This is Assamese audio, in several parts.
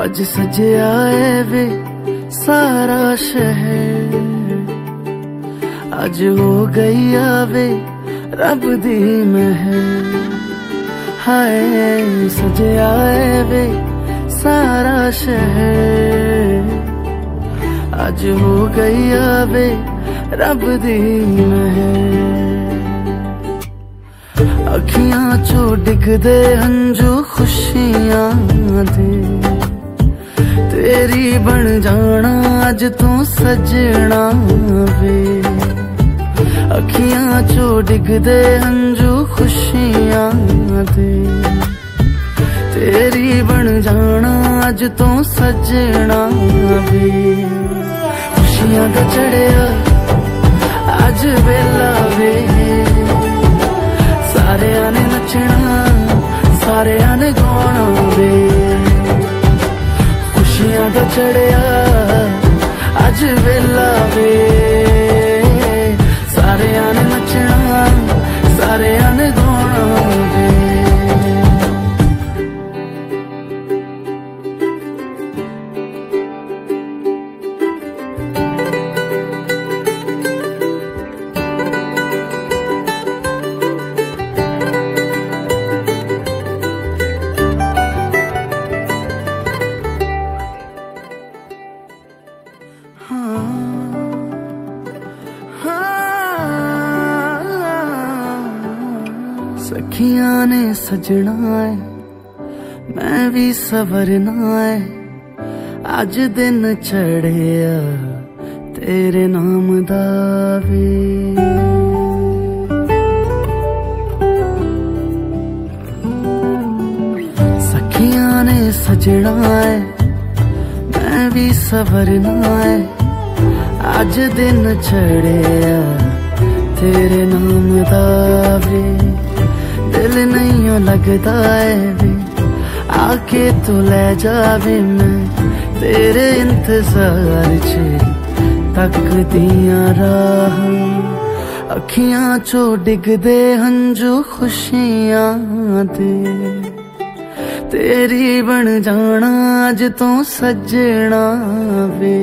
आज सजया है वे सारा शहर, आज हो गई आवे रब दी महर। हाय सजया है वे सारा शहर, आज हो गई आवे रब दी महर। अखियां चो डिगदे हंजू खुशियां दे, तेरी बन जाना अज तू सजना वे। अखियां चो डिगदे हंजू खुशियां दे, तेरी बन जाना अज तू सजना वे। खुशियां दा चढ़िया अज वेला वे, सारेयां ने नचना सारेयां ने गाना वे। खुशियां दा चढ़िया अज वेला वे, सारेयां ने नचना सारेयां ने गाना वे। सखियां ने सजना है मैं भी सवरना है, अज दिन चढ़िया तेरे नाम दा वे। सखियां ने सजना है मैं भी सवरना है, अज दिन चढ़िया तेरे नाम दा वे। दिल नहीं लगता है वे आके तू ले जावे, मैं तेरे इंतजार च तकदियां राह। अखियां चो डिगदे हंजू खुशियां दे, तेरी बन जाना अज तू सजना वे।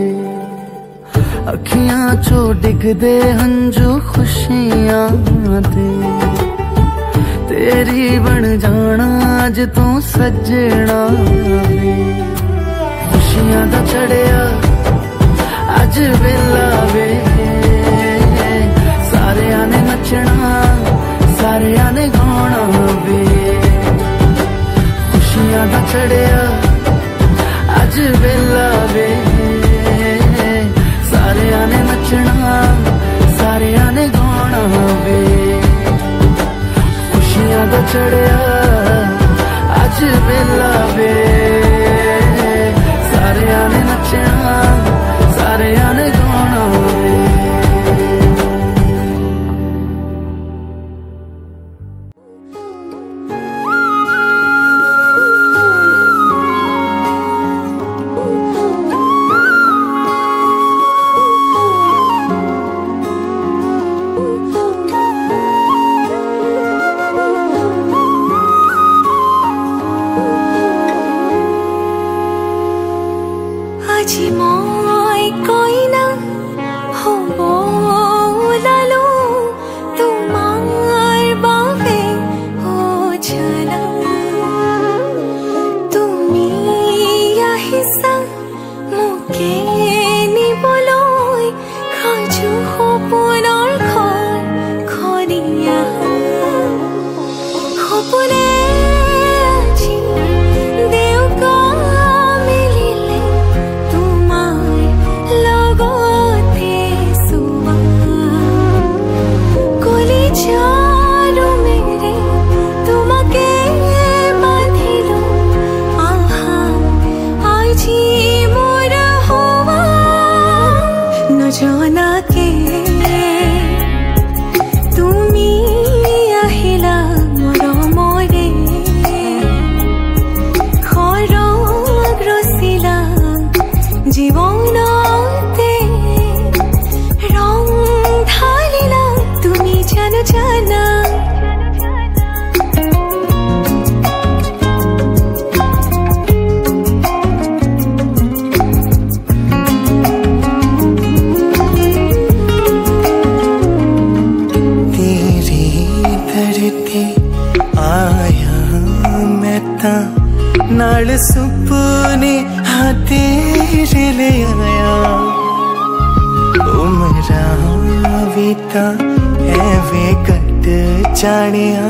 अखियां चो डिगदे हंजू खुशियां दे, तेरी बन जाना अज तू सजना वे। खुशियां दा चढ़िया अज वेला वे, सारेयां ने नचना सारेयां ने गाना वे। खुशियां दा चढ़िया अज वेला वे, सारेयां ने नचना सारेयां ने गाना वे। खुशियां दा चढ़िया अज वेला वे, सारेयां ने नचना सारेयां ने गाना वे। जाना के सपने हाँ तेरे ले आया उमरा बीता है वे कट जानिया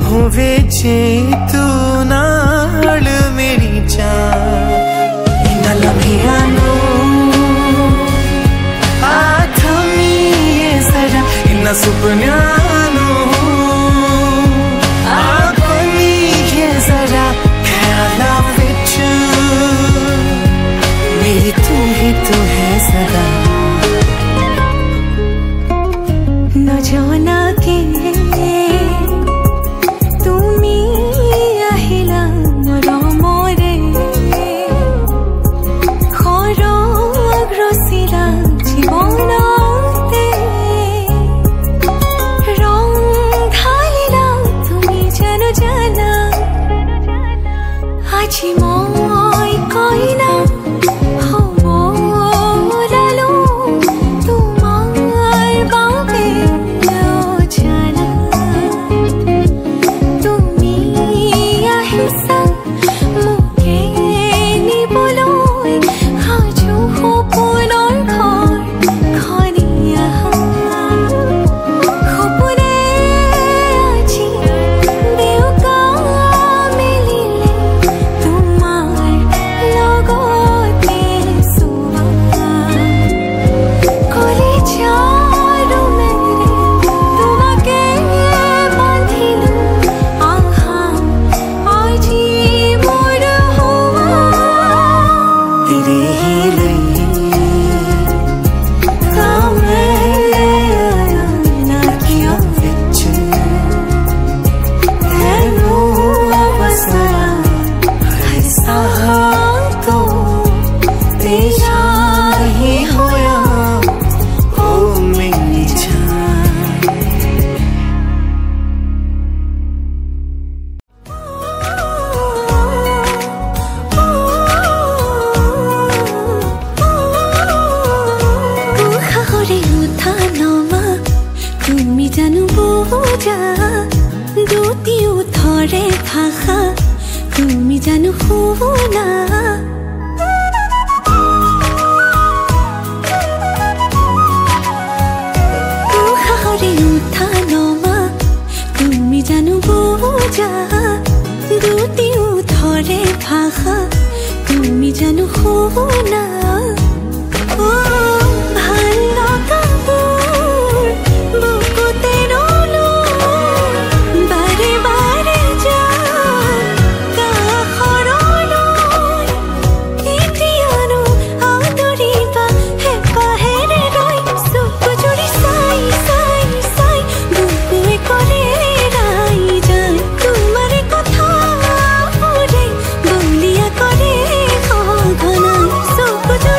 होवे जे तू नाल मेरी जान इना लम्हिया नो आथमी ये सजा इना सुपन्या नो आखमी ये सजा ख्याला विच मेरी तू ही तू है सदा न जाना के তুমি আহিলা মোৰ মৰে খৰগ ৰচিলা জীৱনতে ৰং ঢালিলা তুমি জানো জানা আজি মই কইনা হ'ব ওলালো তোমাৰ বাবে জানা তুমি আহিছা মোকে নিবলৈ সাজু সপোনৰ ঘৰখনি আহা সপোনে আজি বিয়কা মেলিলে তোমাৰ লগতে চোৱা কলিজাৰ মেৰে তোমাকে বান্ধিলো আহা আজি মোৰ হোৱা तेरे ही लिए কামে না কিয় विच तेनु अवसरा हर साहा तो तेरा ही होया ओ मेरी जान কুশাহৰে উঠা নমা তুমি জানো বুজা দুটি উঠৰে ভাষা তুমি জানো শুনা কুশাহৰে উঠা নমা তুমি জানো বুজা দুটি উঠৰে ভাষা তুমি জানো শুনা ভাল লগাবোৰ বুকুতে ৰলো বাৰে বাৰে যাম কাষৰলৈ এতিয়ানো আদৰিবা হেঁপাহেৰে ৰৈ চকুজুৰি চাই চাই চাই বুকুৱে কৰে ৰাই যায় তোমাৰে কথাবোৰে বলিয়া কৰে সঘনাই চকুজুৰি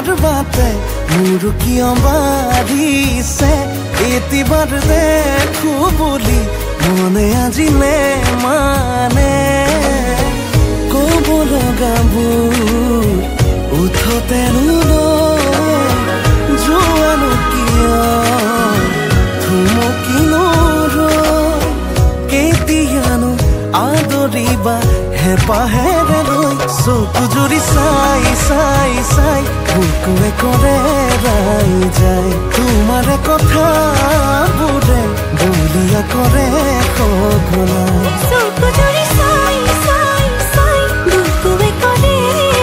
তোমাৰ বাতে মোৰ কিয় বাঢ়িছে এতিবাৰ দেখো বুলি মনে আজিলে মানে ক'ব লগাবোৰ উঠতেনো যোৱানো কিয় থুমকিনো কেতিয়ানো আদৰিবা হেঁপাহেৰে লৈ চকু জুৰি চাই চাই চাই বুকুৱে কৰে ৰাই যায় তোমাৰে কথাবোৰে বলিয়া কৰে সঘনাই চকু জুৰি চাই চাই চাই বুকুৱে কৰে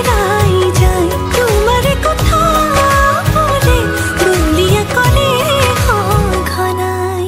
ৰাই যায় তোমাৰে কথাবোৰে বলিয়া কৰে সঘনাই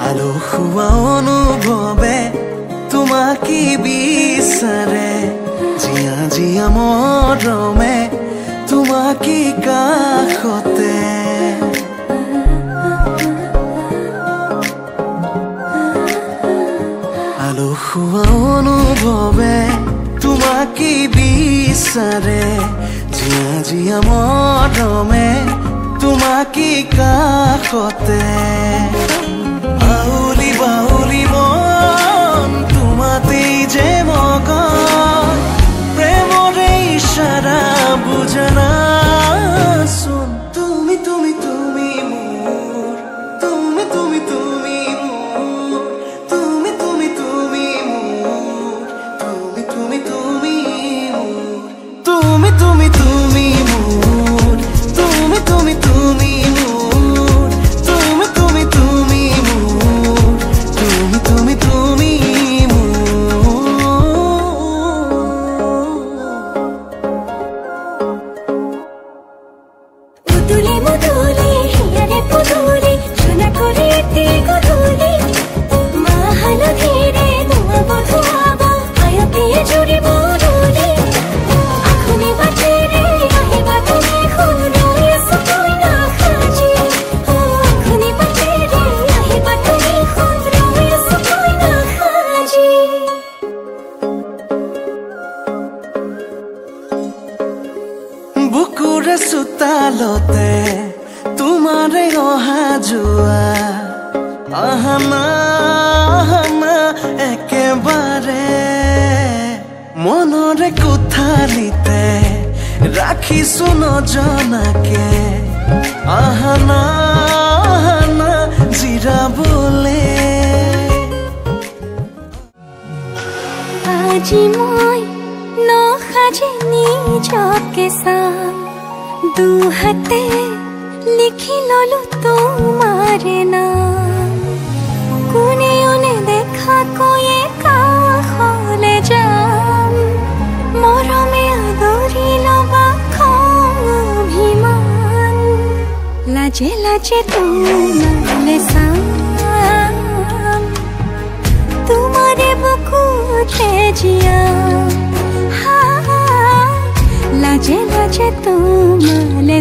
আলসুৱা অনুভৱে তোমাকে বিচাৰে জিয়া জিয়া মৰমে তোমাকে কাষতে আলসুৱা অনুভৱে তোমাকে বিচাৰে জিয়া জিয়া মৰমে তোমাকে কাষতে আউলি বাউলি মন তোমাতেই যে মগন প্ৰেমৰে ইশাৰা বুজনাচোন তুমি তুমি তুমি মোৰ তুমি তুমি তুমি মোৰ তুমি তুমি তুমি মোৰ তুমি তুমি তুমি মোৰ তুমি তুমি তুমি মোৰ তুমি তুমি তুমি মোৰ তুমি তুমি তুমি মোৰ তুমি তুমি তুমি মুদুলি মুদুলি হিয়ারে পুদুলি সোনা করে এতে গধুলি মা হালো ধীরে ধোঁয়া বধুয়াবা আয়তিয়ে জুড়ি বদুলি আখুনি বাটে রে আহিবা তুমি খুন রয়ে সুতোই না খাজি আখুনি বাটে রে আহিবা তুমি খুন রয়ে সুতোই না খাজি বুকুৰে চোতালতে তোমাৰে অহা যোৱা আহানা আহানা একেবাৰে মনৰে কোঠালিতে ৰাখিছো নজনাকে আহানা আহানা জিৰাবলে আজি মই নসাজে নিজকে চাম দুহাতে লিখি ললো তোমাৰে নাম কোনে ওনে দেখা কৈয়ে কাষলে যাম মৰমে আদৰি লবা খং অভিমান লাজে লাজে তোমালে চাম তোমাৰে বুকুতে জিয়াম লাজে লাজে তোমালে